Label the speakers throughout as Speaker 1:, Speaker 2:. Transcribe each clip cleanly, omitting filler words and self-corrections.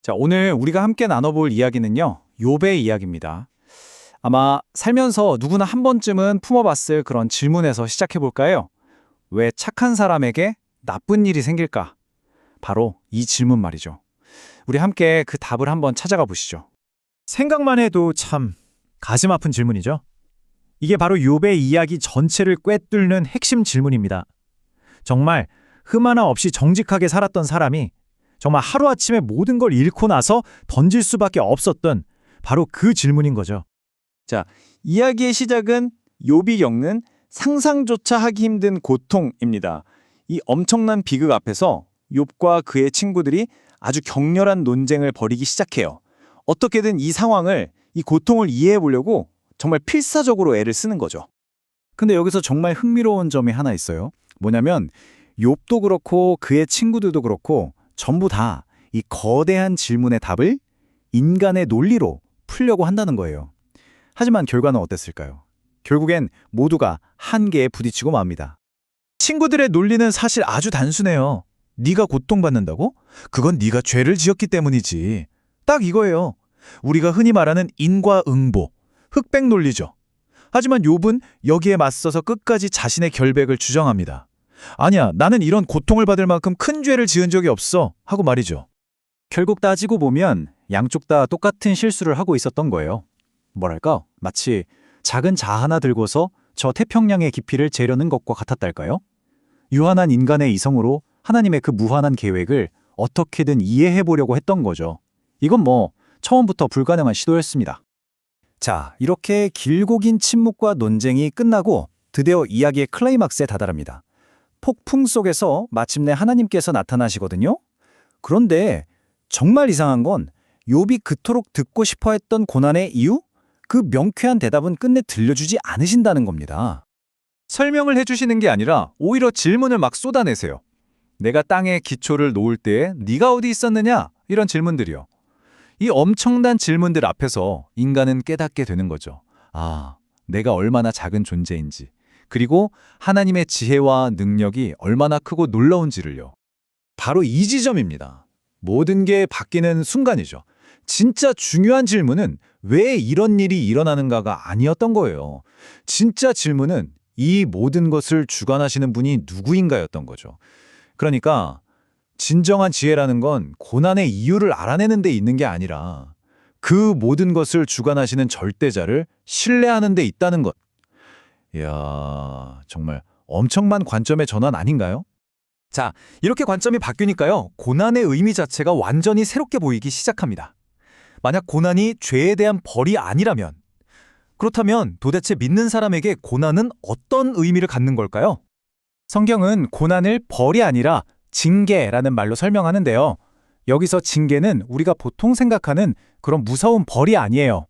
Speaker 1: 자, 오늘 우리가 함께 나눠볼 이야기는요, 욥의 이야기입니다. 아마 살면서 누구나 한 번쯤은 품어봤을 그런 질문에서 시작해볼까요? 왜 착한 사람에게 나쁜 일이 생길까? 바로 이 질문 말이죠. 우리 함께 그 답을 한번 찾아가 보시죠.
Speaker 2: 생각만 해도 참 가슴 아픈 질문이죠. 이게 바로 욥의 이야기 전체를 꿰뚫는 핵심 질문입니다. 정말 흠 하나 없이 정직하게 살았던 사람이 정말 하루아침에 모든 걸 잃고 나서 던질 수밖에 없었던 바로 그 질문인 거죠.
Speaker 1: 자, 이야기의 시작은 욥이 겪는 상상조차 하기 힘든 고통입니다. 이 엄청난 비극 앞에서 욥과 그의 친구들이 아주 격렬한 논쟁을 벌이기 시작해요. 어떻게든 이 상황을, 이 고통을 이해해 보려고 정말 필사적으로 애를 쓰는 거죠. 근데 여기서 정말 흥미로운 점이 하나 있어요. 뭐냐면 욥도 그렇고 그의 친구들도 그렇고 전부 다 이 거대한 질문의 답을 인간의 논리로 풀려고 한다는 거예요. 하지만 결과는 어땠을까요? 결국엔 모두가 한계에 부딪히고 맙니다.
Speaker 2: 친구들의 논리는 사실 아주 단순해요. 네가 고통받는다고? 그건 네가 죄를 지었기 때문이지. 딱 이거예요. 우리가 흔히 말하는 인과응보, 흑백 논리죠. 하지만 욥은 여기에 맞서서 끝까지 자신의 결백을 주장합니다. 아니야, 나는 이런 고통을 받을 만큼 큰 죄를 지은 적이 없어 하고 말이죠.
Speaker 1: 결국 따지고 보면 양쪽 다 똑같은 실수를 하고 있었던 거예요. 뭐랄까? 마치 작은 자 하나 들고서 저 태평양의 깊이를 재려는 것과 같았달까요? 유한한 인간의 이성으로 하나님의 그 무한한 계획을 어떻게든 이해해 보려고 했던 거죠. 이건 처음부터 불가능한 시도였습니다. 자, 이렇게 길고 긴 침묵과 논쟁이 끝나고 드디어 이야기의 클라이막스에 다다릅니다. 폭풍 속에서 마침내 하나님께서 나타나시거든요. 그런데 정말 이상한 건 욥이 그토록 듣고 싶어 했던 고난의 이유? 그 명쾌한 대답은 끝내 들려주지 않으신다는 겁니다. 설명을 해주시는 게 아니라 오히려 질문을 막 쏟아내세요. 내가 땅에 기초를 놓을 때에 네가 어디 있었느냐? 이런 질문들이요. 이 엄청난 질문들 앞에서 인간은 깨닫게 되는 거죠. 아, 내가 얼마나 작은 존재인지. 그리고 하나님의 지혜와 능력이 얼마나 크고 놀라운지를요. 바로 이 지점입니다. 모든 게 바뀌는 순간이죠. 진짜 중요한 질문은 왜 이런 일이 일어나는가가 아니었던 거예요. 진짜 질문은 이 모든 것을 주관하시는 분이 누구인가였던 거죠. 그러니까 진정한 지혜라는 건 고난의 이유를 알아내는 데 있는 게 아니라 그 모든 것을 주관하시는 절대자를 신뢰하는 데 있다는 것. 이야, 정말 엄청난 관점의 전환 아닌가요? 자, 이렇게 관점이 바뀌니까요, 고난의 의미 자체가 완전히 새롭게 보이기 시작합니다. 만약 고난이 죄에 대한 벌이 아니라면, 그렇다면 도대체 믿는 사람에게 고난은 어떤 의미를 갖는 걸까요? 성경은 고난을 벌이 아니라 징계라는 말로 설명하는데요. 여기서 징계는 우리가 보통 생각하는 그런 무서운 벌이 아니에요.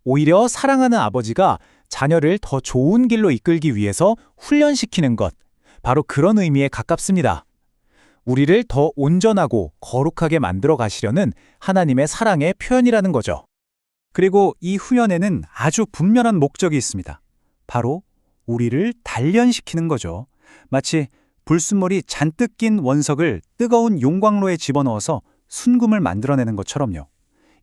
Speaker 1: 오히려 사랑하는 아버지가 자녀를 더 좋은 길로 이끌기 위해서 훈련시키는 것, 바로 그런 의미에 가깝습니다. 우리를 더 온전하고 거룩하게 만들어 가시려는 하나님의 사랑의 표현이라는 거죠. 그리고 이 훈련에는 아주 분명한 목적이 있습니다. 바로 우리를 단련시키는 거죠. 마치 불순물이 잔뜩 낀 원석을 뜨거운 용광로에 집어넣어서 순금을 만들어내는 것처럼요.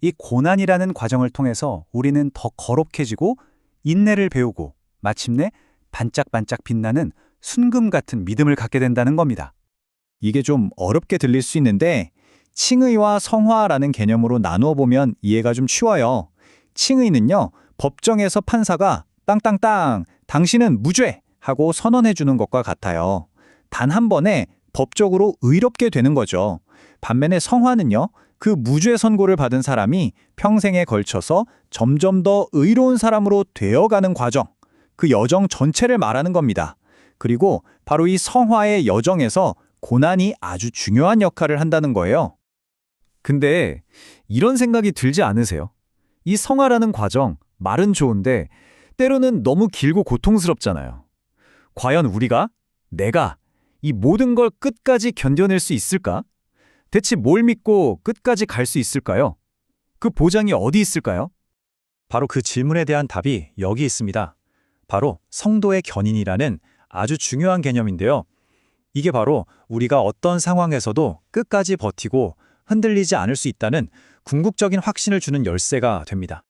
Speaker 1: 이 고난이라는 과정을 통해서 우리는 더 거룩해지고 인내를 배우고 마침내 반짝반짝 빛나는 순금 같은 믿음을 갖게 된다는 겁니다. 이게 좀 어렵게 들릴 수 있는데 칭의와 성화라는 개념으로 나누어 보면 이해가 좀 쉬워요. 칭의는요, 법정에서 판사가 땅땅땅 당신은 무죄 하고 선언해 주는 것과 같아요. 단 한 번에 법적으로 의롭게 되는 거죠. 반면에 성화는요, 그 무죄 선고를 받은 사람이 평생에 걸쳐서 점점 더 의로운 사람으로 되어가는 과정, 그 여정 전체를 말하는 겁니다. 그리고 바로 이 성화의 여정에서 고난이 아주 중요한 역할을 한다는 거예요. 근데 이런 생각이 들지 않으세요? 이 성화라는 과정, 말은 좋은데 때로는 너무 길고 고통스럽잖아요. 과연 내가 이 모든 걸 끝까지 견뎌낼 수 있을까? 대체 뭘 믿고 끝까지 갈 수 있을까요? 그 보장이 어디 있을까요? 바로 그 질문에 대한 답이 여기 있습니다. 바로 성도의 견인이라는 아주 중요한 개념인데요. 이게 바로 우리가 어떤 상황에서도 끝까지 버티고 흔들리지 않을 수 있다는 궁극적인 확신을 주는 열쇠가 됩니다.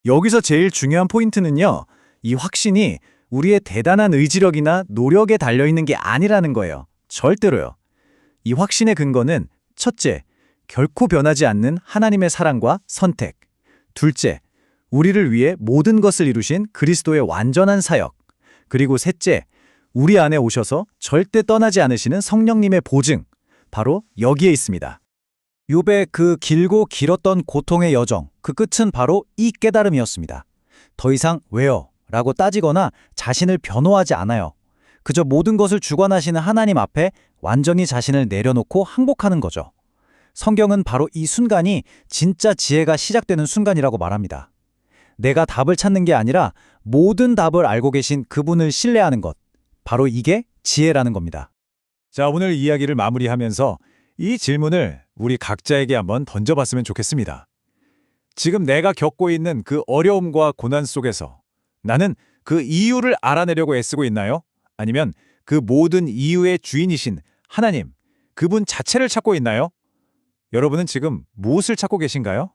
Speaker 1: 여기서 제일 중요한 포인트는요, 이 확신이 우리의 대단한 의지력이나 노력에 달려있는 게 아니라는 거예요. 절대로요. 이 확신의 근거는 첫째, 결코 변하지 않는 하나님의 사랑과 선택. 둘째, 우리를 위해 모든 것을 이루신 그리스도의 완전한 사역. 그리고 셋째, 우리 안에 오셔서 절대 떠나지 않으시는 성령님의 보증. 바로 여기에 있습니다. 욥의 그 길고 길었던 고통의 여정, 그 끝은 바로 이 깨달음이었습니다. 더 이상 왜요? 라고 따지거나 자신을 변호하지 않아요. 그저 모든 것을 주관하시는 하나님 앞에 완전히 자신을 내려놓고 항복하는 거죠. 성경은 바로 이 순간이 진짜 지혜가 시작되는 순간이라고 말합니다. 내가 답을 찾는 게 아니라 모든 답을 알고 계신 그분을 신뢰하는 것. 바로 이게 지혜라는 겁니다. 자, 오늘 이야기를 마무리하면서 이 질문을 우리 각자에게 한번 던져봤으면 좋겠습니다. 지금 내가 겪고 있는 그 어려움과 고난 속에서 나는 그 이유를 알아내려고 애쓰고 있나요? 아니면 그 모든 이유의 주인이신 하나님, 그분 자체를 찾고 있나요? 여러분은 지금 무엇을 찾고 계신가요?